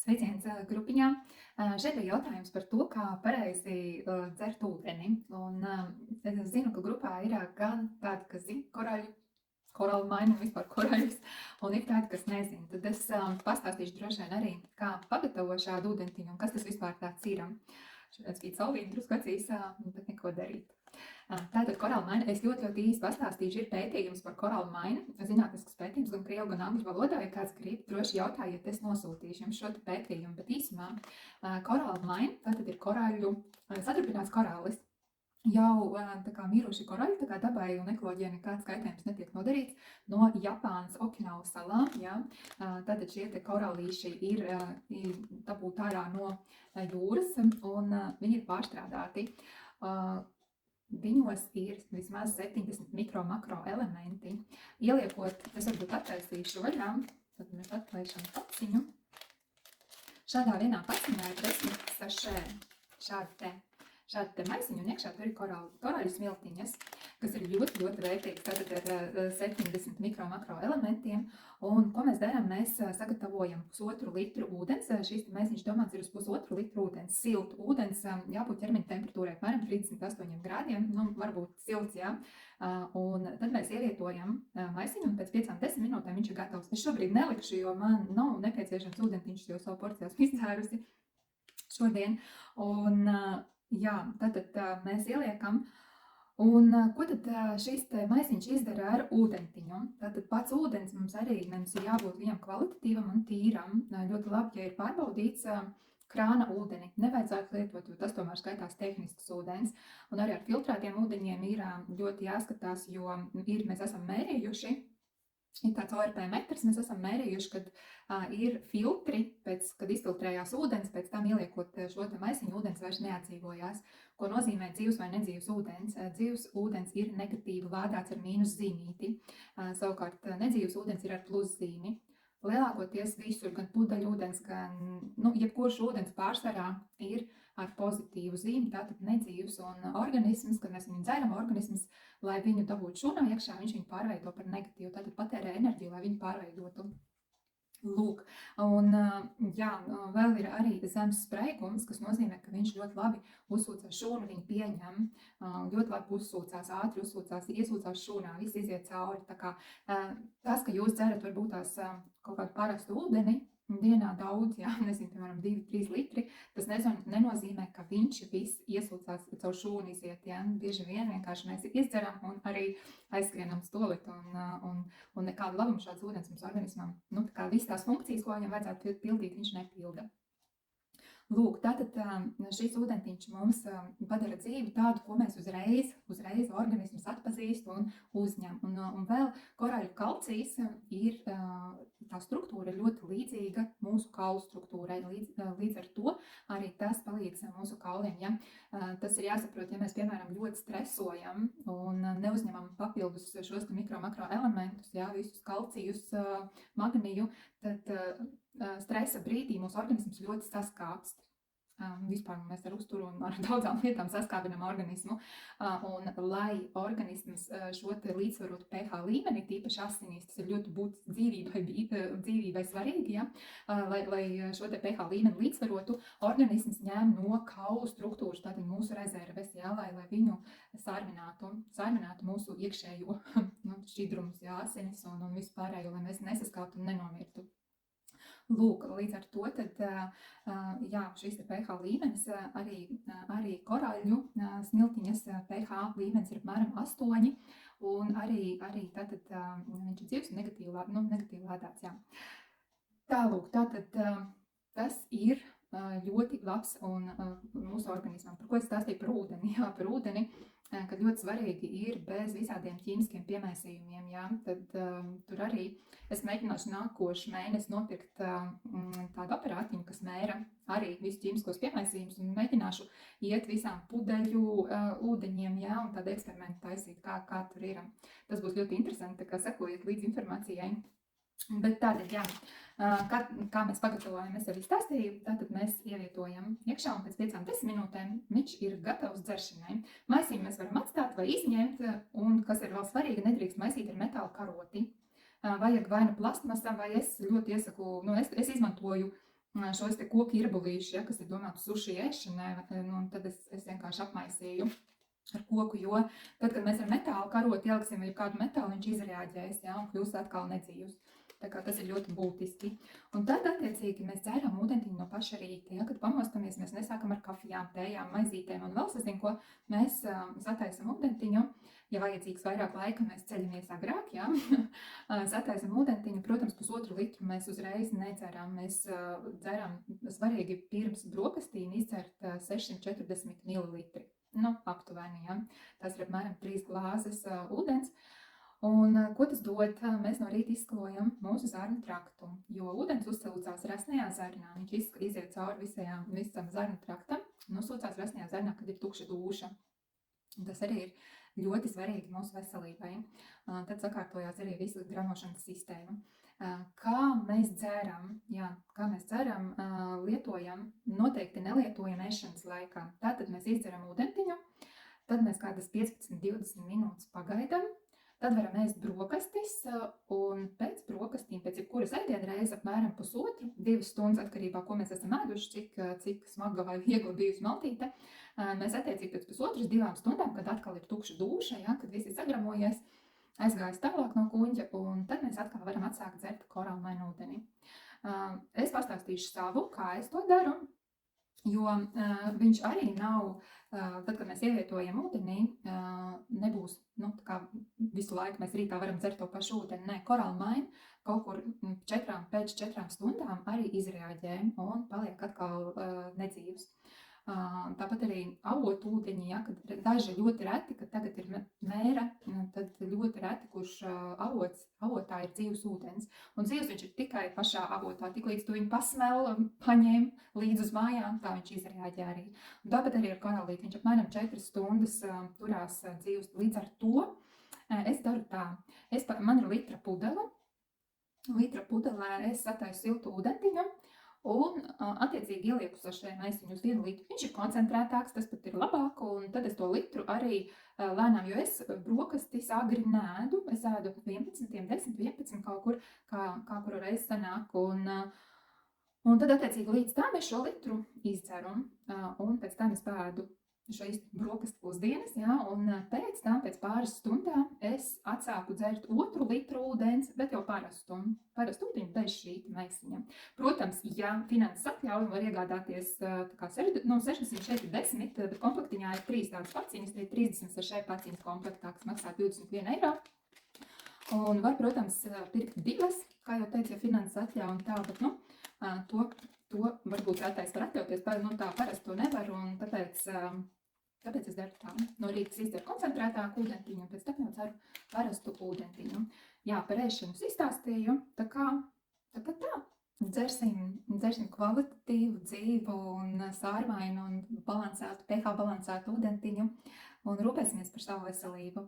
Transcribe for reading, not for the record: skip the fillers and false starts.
Sveiciens grupiņā. Šeit bija jautājums par to, kā pareizi dzert ūdeni. Es zinu, ka grupā ir gan tādi, kas zina korālu maini un vispār korāļus, un ir tādi, kas nezina. Tad es pastāstīšu droši vien arī, kā pagatavo šādu ūdentiņu un kas tas vispār tāds ir. Šodien spīd saulīt drusku acīs, bet neko darīt. Tātad korāla maina, es ļoti īsti pastāstīšu, ir pētījums par korālu mainu, zinātnisks pētījums gan krievu, gan angļu valodā, ja kāds grib, droši jautājiet, es nosūtīšu jums šo pētījumu, bet īsumā korāla maina, tātad ir korāļu sadrupināts korālis. Jau tā kā miruši korāļi, tā kā dabai un ekoloģijai nekāds kaitējums netiek nodarīts no Japānas Okinavas salām, jā. Tātad šie te korālīši ir dabūt ārā no jūras un viņi ir pārstrādāti. Viņos ir vismaz 70 mikro-makro elementi. Ieliekot, es varbūt attaisīšu vaļā, tad mēs atklājušam paciņu. Šādā vienā paciņā ir 10 sašē šādi te maisiņi, un iekšā tur ir korāļu smiltiņas, kas ir ļoti vērtīgas, tātad ar 70 mikro-makro elementiem. Un ko mēs darām? Mēs sagatavojam 1,5 litru ūdens. Šīs maisiņš domāts ir uz 1,5 litru ūdens. Siltu ūdens, jābūt ķermeņa temperatūrai apmēram 38 grādiem, nu varbūt silts, jā. Un tad mēs ievietojam maisiņu, un pēc 5-10 minūtēm viņš ir gatavs. Es šobrīd nelikšu, jo man nav nepieciešams ūdentiņš, jo savu porciju esmu izdzērusi šodien. Un jā, tātad mēs ieliekam. Un ko tad šis maisiņš izdara ar ūdentiņu? Tātad pats ūdens mums ir jābūt viņam kvalitatīvam un tīram. Ļoti labi, ja ir pārbaudīts krāna ūdeni. Nevajadzētu lietot, jo tas tomēr skaitās tehnisks ūdens. Un arī ar filtrētiem ūdeņiem ir ļoti jāskatās, jo mēs esam mērījuši. Ir tāds ORP metrs, mēs esam mērījuši, kad ir filtri, kad izfiltrējās ūdens, pēc tam ieliekot šo maisiņu, ūdens vairs neatdzīvojās. Ko nozīmē dzīvs vai nedzīvs ūdens? Dzīvs ūdens ir negatīvi lādēts ar mīnus zīmīti, savukārt nedzīvs ūdens ir ar plus zīmi. Lielākoties visur, gan pudeļūdens, gan jebkurš ūdens pārsvarā ir ar pozitīvu zīmi, tātad nedzīvs un organisms, kad mēs viņu dzeram, organisms, lai viņu dabūtu šūnā iekšā, viņš viņu pārveido par negatīvu, tātad patērē enerģiju, lai viņu pārveidotu. Lūk, un jā, vēl ir arī zemes spraigums, kas nozīmē, ka viņš ļoti labi uzsūcās šūnu, viņu pieņem, ļoti labi uzsūcās, ātri uzsūcās, iesūcās šūnā, viss iziet cauri. Tā kā tas, ka jūs dzerat varbūt tās kaut kādu parastu ūdeni, dienā daudz, jā, nezinu, piemēram, 2-3 litri, tas nenozīmē, ka viņš viss iesūcās caur šūnu iziet, jā. Bieži vien vienkārši mēs izdzeram un arī aizskrienam stolīt un nekādu labumu šāds ūdens mums organismam, tā kā visas tās funkcijas, ko viņam vajadzētu pildīt, viņš nepilda. Lūk, tātad šis ūdentiņš mums padara dzīvi tādu, ko mēs uzreiz organisms atpazīst un uzņem. Un vēl korāļu kalcijs ir, tā struktūra ir ļoti līdzīga mūsu kaulu struktūrai. Līdz ar to arī tas palīdz mūsu kauliem. Ja? Tas ir jāsaprot, ja mēs, piemēram, ļoti stresojam un neuzņemam papildus šos mikro-makro elementus, ja, visus kalcijus, magniju, tad stresa brīdī mūsu organisms ļoti saskāpst. Vispār mēs ar uzturu un ar daudzām lietām saskāpinam organismu. Un lai organisms šo te līdzsvarotu pH līmeni, tīpaši asinīs, tas ir ļoti dzīvībai svarīgi, ja? Lai šo te pH līmeni līdzsvarotu, organisms ņem no kaulu struktūras, tātad mūsu rezerves, ja? Lai viņu sārminātu mūsu iekšējo šķidrumus, ja? Asinis un vispārējo, lai mēs nesaskāptu un nenomirtu. Lūk, līdz ar to tad, jā, šis pH līmenis arī korāļu smiltiņas pH līmenis ir apmēram 8, un arī tātad viņš ir dzīvs un negatīvi lādēts, jā. Tālūk, tātad tas ir ļoti labs un mūsu organismam. Par ko es stāstīju par ūdeni? Jā, par ūdeni, kad ļoti svarīgi ir bez visādiem ķīmiskiem piemaisījumiem, jā, tad tur arī es mēģināšu nākošu mēnesi nopirkt tādu aparātiņu, kas mēra arī visu ķīmiskos piemaisījumus un mēģināšu iet visām pudeļu ūdeņiem, jā, un tādu eksperimentu taisīt, kā tur ir. Tas būs ļoti interesanti, tā kā sekojiet līdz informācijai. Bet tātad, jā, kā mēs pagatavojam, es jau izstāstīju, tātad mēs ievietojam iekšā un pēc 5-10 minūtēm viņš ir gatavs dzeršanai. Maisījumu mēs varam atstāt vai izņemt, un, kas ir vēl svarīgi, nedrīkst maisīt ar metāla karoti. Vajag vai nu plastmasa, vai es ļoti iesaku, es izmantoju šos te koku irbulīšus, ja, kas ir domāti suši ēšanai, nu, un tad es vienkārši apmaisīju ar koku, jo tad, kad mēs ar metālu karoti ieliksim vai kādu metālu, viņš izreaģēs, ja, un kļūs atkal nedzīvs. Tā kā tas ir ļoti būtiski. Un tad, attiecīgi, mēs dzēram ūdentiņu no paša rīta. Ja, kad pamostamies, mēs nesākam ar kafijām, tējām, maizītēm un vēl sazinu, ko mēs sataisam ūdentiņu. Ja vajadzīgs vairāk laika, mēs ceļamies agrāk, ja. Sataisam ūdentiņu, protams, 1,5 litru mēs uzreiz nedzeram. Mēs dzeram svarīgi pirms brokastīm izdzert 640 mililitri. Nu, aptuveni, ja. Tas ir apmēram 3 glāzes ūdens. Un ko tas dod? Mēs no rīta izskalojam mūsu zarnu traktu, jo ūdens uzsilcās rasnajā zarnā. Viņš iziet cauri visam zarnu traktam un uzsilcās rasnajā zarnā, kad ir tukša dūša. Un tas arī ir ļoti svarīgi mūsu veselībai. Tad sakārtojās arī visa gramošanas sistēma. Kā mēs dzeram? Jā, kā mēs dzeram, lietojam, noteikti nelietojam ēšanas laikā. Tātad mēs izdzeram ūdentiņu, tad mēs kādas 15-20 minūtes pagaidam, tad varam ēst brokastis, un pēc brokastīm, pēc jebkuras ēdienreizes apmēram 1,5–2 stundas, atkarībā, ko mēs esam ēduši, cik smaga vai viegla bijusi maltīte, mēs attiecīgi pēc 1,5–2 stundām, kad atkal ir tukša dūša, ja, kad viss ir sagramojies, aizgājis tālāk no kuņģa, un tad mēs atkal varam atsākt dzert koralmainu ūdeni. Es pastāstīšu savu, kā es to daru, jo viņš arī nav, tad, kad mēs ievietojam ūdenī, nebūs, nu, tā kā visu laiku mēs rītā varam dzert to pašu ūdeni. Nē, koralmaina kaut kur pēc 4 stundām arī izreaģē un paliek atkal nedzīvs. Tāpat arī avotu ūdeņi, ja, kad daži ļoti reti, kad tagad ir mēra, tad ļoti reti, kurš avotā ir dzīvs ūdens. Un dzīvs viņš ir tikai pašā avotā, tik līdz tu viņu pasmēl, paņem līdz uz mājām, tā viņš izreaģē arī. Un tāpat arī ar koralīti, viņš apmēram 4 stundas turās dzīvs. Līdz ar to es daru tā, man ir litra pudele, pudelē es sataisu siltu ūdentiņu, un attiecīgi ielieku sašajā maisiņu uz 1 litru. Viņš ir koncentrētāks, tas pat ir labāk, un tad es to litru arī lēnām, jo es brokastis agri nēdu, es ēdu 11, 10, 11 kaut kur, kā kuru reizi sanāk, un tad attiecīgi līdz tam es šo litru izdzeru, un pēc tam es pēdu šīs brokastu pusdienas, ja, un pēc tam, pēc pāris stundām, es atsāku dzert 2 litru ūdens, bet jau parastu ūdeņu bez šī maisiņa. Protams, ja finanses atļauj, var iegādāties tā kā 60, šeit ir 10, bet komplektiņā ir 3 tādas paciņas, ir 36 paciņas komplektā, kas maksā 21 eiro. Un var, protams, pirkt 2, kā jau teicu, ja finanses atļauj un tā, bet, nu, to varbūt rētais var atļauties, nu, tā parasti to nevar, un tāpēc es daru tā. No rīta es izdaru koncentrētāku ūdentiņu, un pēc tam jau dzeru parastu ūdentiņu. Jā, par ēšanu izstāstīju, tā kā tā. Dzersim kvalitatīvu, dzīvu un sārmainu un pH balansētu ūdentiņu un rūpēsimies par savu veselību.